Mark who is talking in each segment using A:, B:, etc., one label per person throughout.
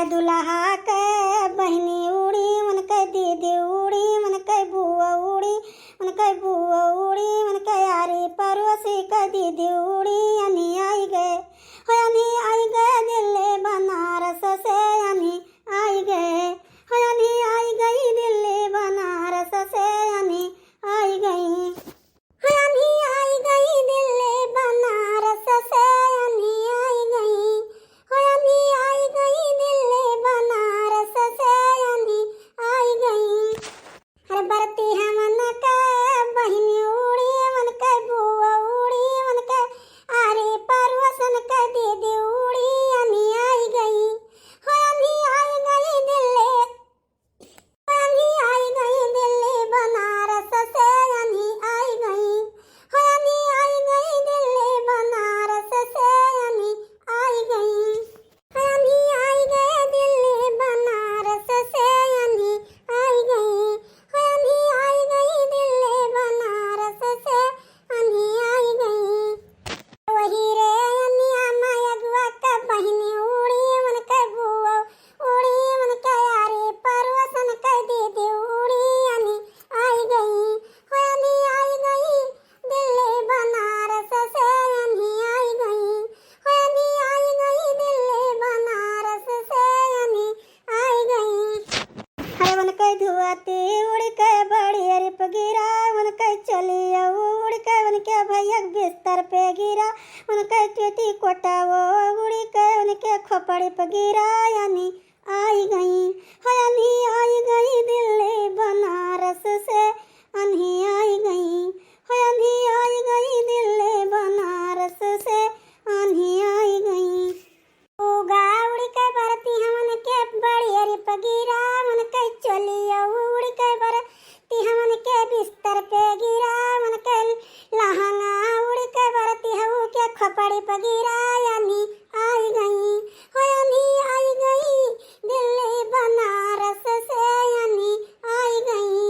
A: अरे दुल्हा के बहनी उड़ी मन के दीदी उड़ी मन के बुआ उड़ी मन के बुआ उड़ी मन के यारी पड़ोसी के दीदी उड़ी यानी आई गए हो यानी आई गए दिल्ली बनारस से यानी आई गए हो यानी आई गई दिल्ली बनारस से यानी आई गई हो यानी आई गई दिल्ली बनारस से यानी आई गई हो यानी आई गई दिल्ली बनारस से यानी आई गई। अरे बरती है मन के बहनी उड़ी मन के बुआ उड़ी मन के आरे पड़ोसन के दीदी उड़ी यानी आई गई हो यानी आई गई दिल्ली हो यानी आई गई दिल्ली बनारस से यानी आई गई हो यानी आई गई दिल्ली बनारस से यानी आई गई हो यानी आई गई दिल्ली बनारस से यानी आई गई हो यानी आई गई दिल्ली बनारस से यानी आई गई। वही रे यानी माया गुआ का बहनी उड़ी मन के बुआ उड़ी मन के यारी पड़ोसन के दीदी उड़ी यानी आई गई हो यानी आई गई दिल्ली बनारस से यानी आई गई हो यानी आई गई दिल्ली बनारस से यानी आई गई। अरे मन के धुआती उड़ के बड़ी अरिप गिरा मन के चली उड़ के मन के भैया बिस्तर पे गिरा मन के चेती कोटा वो उड़ी के उनके खोपड़ी पे गिरा यानी आई गई हो यानी आई गई दिल्ली बनारस से यानी आई गई हो यानी आई गई दिल्ली बनारस से यानी आई गई। उगा उड़ के बरती हमन के बड़ी अरिप गिरा मन के चली उड़ के बरती हमन के बिस्तर पे गिरा मन के लहंगा उड़ के बरती हऊ के खोपड़ी पे गिरा यानी आई गई हो यानी आई गई दिल्ली बनारस से यानी आई गई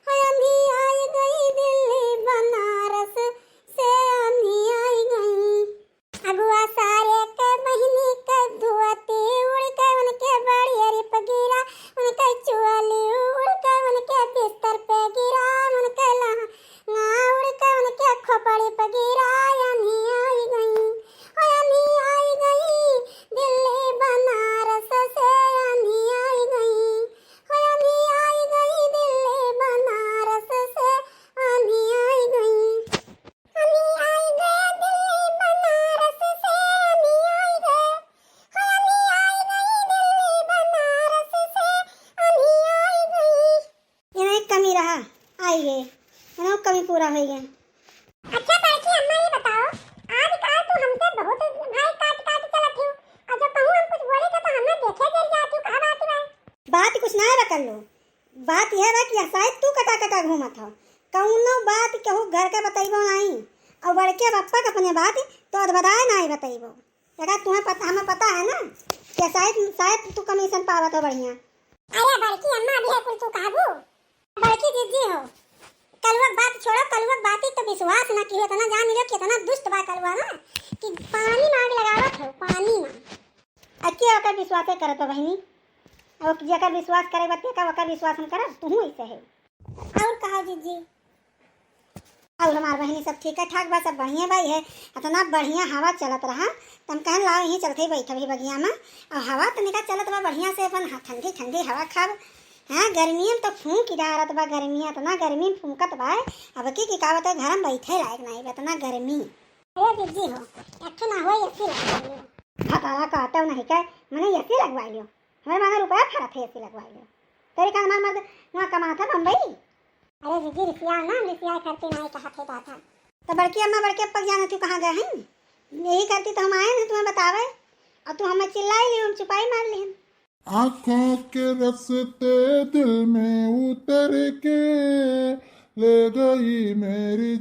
A: हो यानी आई गई दिल्ली बनारस से यानी आई गई। अगुआ सारे के बहनी के धुआती उड़ के उनके बड़ी अरिप गिरा उनके चुअली उड़ के उनके बिस्तर पे गिरा उनके लहंगा उड़ के उनके खोपड़ी पे गिरा यानी आई गई हो यानी आई गई दिल्ली बनारस से यानी आई गई हो यानी आई गई दिल्ली बनारस से यानी आई गई यानी आई गई दिल्ली बनारस से यानी आई गई हो यानी आई गई दिल्ली बनारस से यानी आई गई। ये एक कमी रहा आई गए ये कमी पूरा हो गया। अच्छा बड़की अम्मा ये बताओ आजकल तो हमसे बहुत भाई काट काट चलत हूं और जो कहूं हम कुछ बोले तो हमें देखे जल जाती का बात है। बात कुछ ना है कर लो बात यह है कि शायद तू कटा कटा घूमत हो कौनो बात कहूं घर के बताइबो नहीं और बड़के पप्पा के अपने बात तो बताए नहीं बताइबो जगह तुम्हें पता हमें पता है ना कि शायद तू कमीशन पावत हो बढ़िया। अरे बड़की अम्मा अभी है कुल तू काबू बड़की दीदी हो कलवक बात छोड़ो कलवक बात ही तो विश्वास ना की हो तो ना जान लो कितना दुष्ट बा कलवा ना कि पानी मांग लगावत हो पानी ना अच्छी होकर विश्वास करत हो बहनी और जकर विश्वास करे बत्ती का वकर विश्वास हम करब तू ऐसे है और कहा जीजी और हमार बहनी सब ठीक है ठाक बा सब बढ़िया भाई है इतना बढ़िया हवा चलत रहा तुम कहन लाओ यहीं चलते बैठे भी बगिया में और हवा तो निका चलत बा बढ़िया से अपन ठंडी ठंडी हवा खाब। हाँ गर्मी में तो फूंक डारत बा गर्मी इतना गर्मी में फूंकत बा अब की कावत है घर में बैठे लायक नहीं इतना गर्मी। अरे दीदी हो एक ना हो ऐसी लगवा लियो हतारा काटो नहीं के मैंने ऐसी लगवा लियो हमारे मांगे रुपया फरत है ऐसी लगवा लियो तेरे का हमारा मर्द वहाँ कमा था बम्बई। अरे दीदी रिसिया करती नहीं कहा थे था तो बड़की अम्मा बड़के पक जाना तू कहाँ गए हैं यही करती तो हम आए ना तुम्हें बतावे और तू हमें चिल्लाई ली हम चुपाई मार ली।
B: आँखों के रस्ते दिल में उतर के ले गई मेरी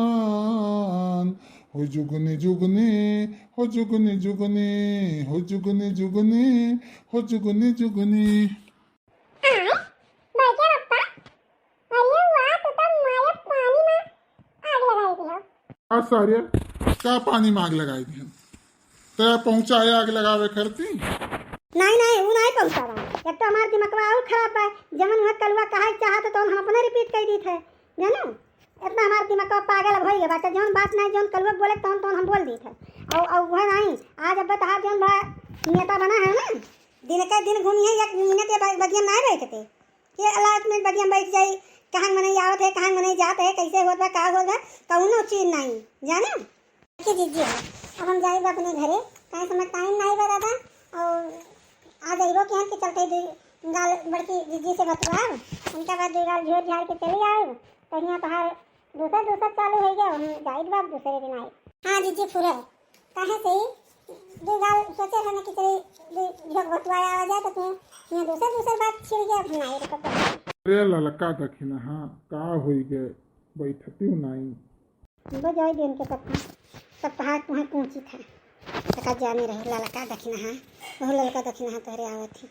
B: जान हो जुगनी जुगनी हो जुगनी जुगनी हो जुगनी जुगनी हो जुगनी जुगनी। सारे क्या पानी में आग लगाई थी तेरा पहुंचाए आग लगावे करती
A: नहीं नहीं वो नहीं पहुँचावा। एक तो हमार दिमागवा और खराब है, जमन वहाँ कलवा कहा चाहत तो हम अपने रिपीट कर दी थे जानो। इतना हमार दिमागवा पागल हो गया बाटे, जौन बात नहीं जौन कलवा बोले तौन हम बोल दी थे। और वह नहीं आज अब बता जौन बड़ा नेता बना है ना, दिन के दिन घूमिए 1 मिनट के बगिया नहीं बैठते कि अलाट में बगिया बैठ जाई, कहाँ मने आवत है कहाँ मने जात है, कैसे होता का होगा कौनो चीज नहीं जाना कि दीजिए। अब हम जाए अपने घरे, कहीं समय टाइम नहीं बा दादा, और आ जाइबो कि हम के चलते गाल बड़की दीदी से बतवा, उनका बाद 2 गाल झोर झाड़ के चले आओ, कहीं तोहार दूसरा चालू हो गया, हम जाए बात दूसरे दिन आए। हाँ दीदी पूरा कहे से 2 गाल सोचे रहने की चली झोर बतवाया आ जाए तो तू यहाँ दूसरा बात छिड़ गया फिर नहीं रुका।
B: अरे ललका दखिना हाँ का होई गए बैठती नहीं
A: वो जाए दिन के सप्ताह तुम्हें पहुँची था तका जाने रहे ललका दखिना हाँ, वो ललका दखिना हाँ तोहरे आवत थी।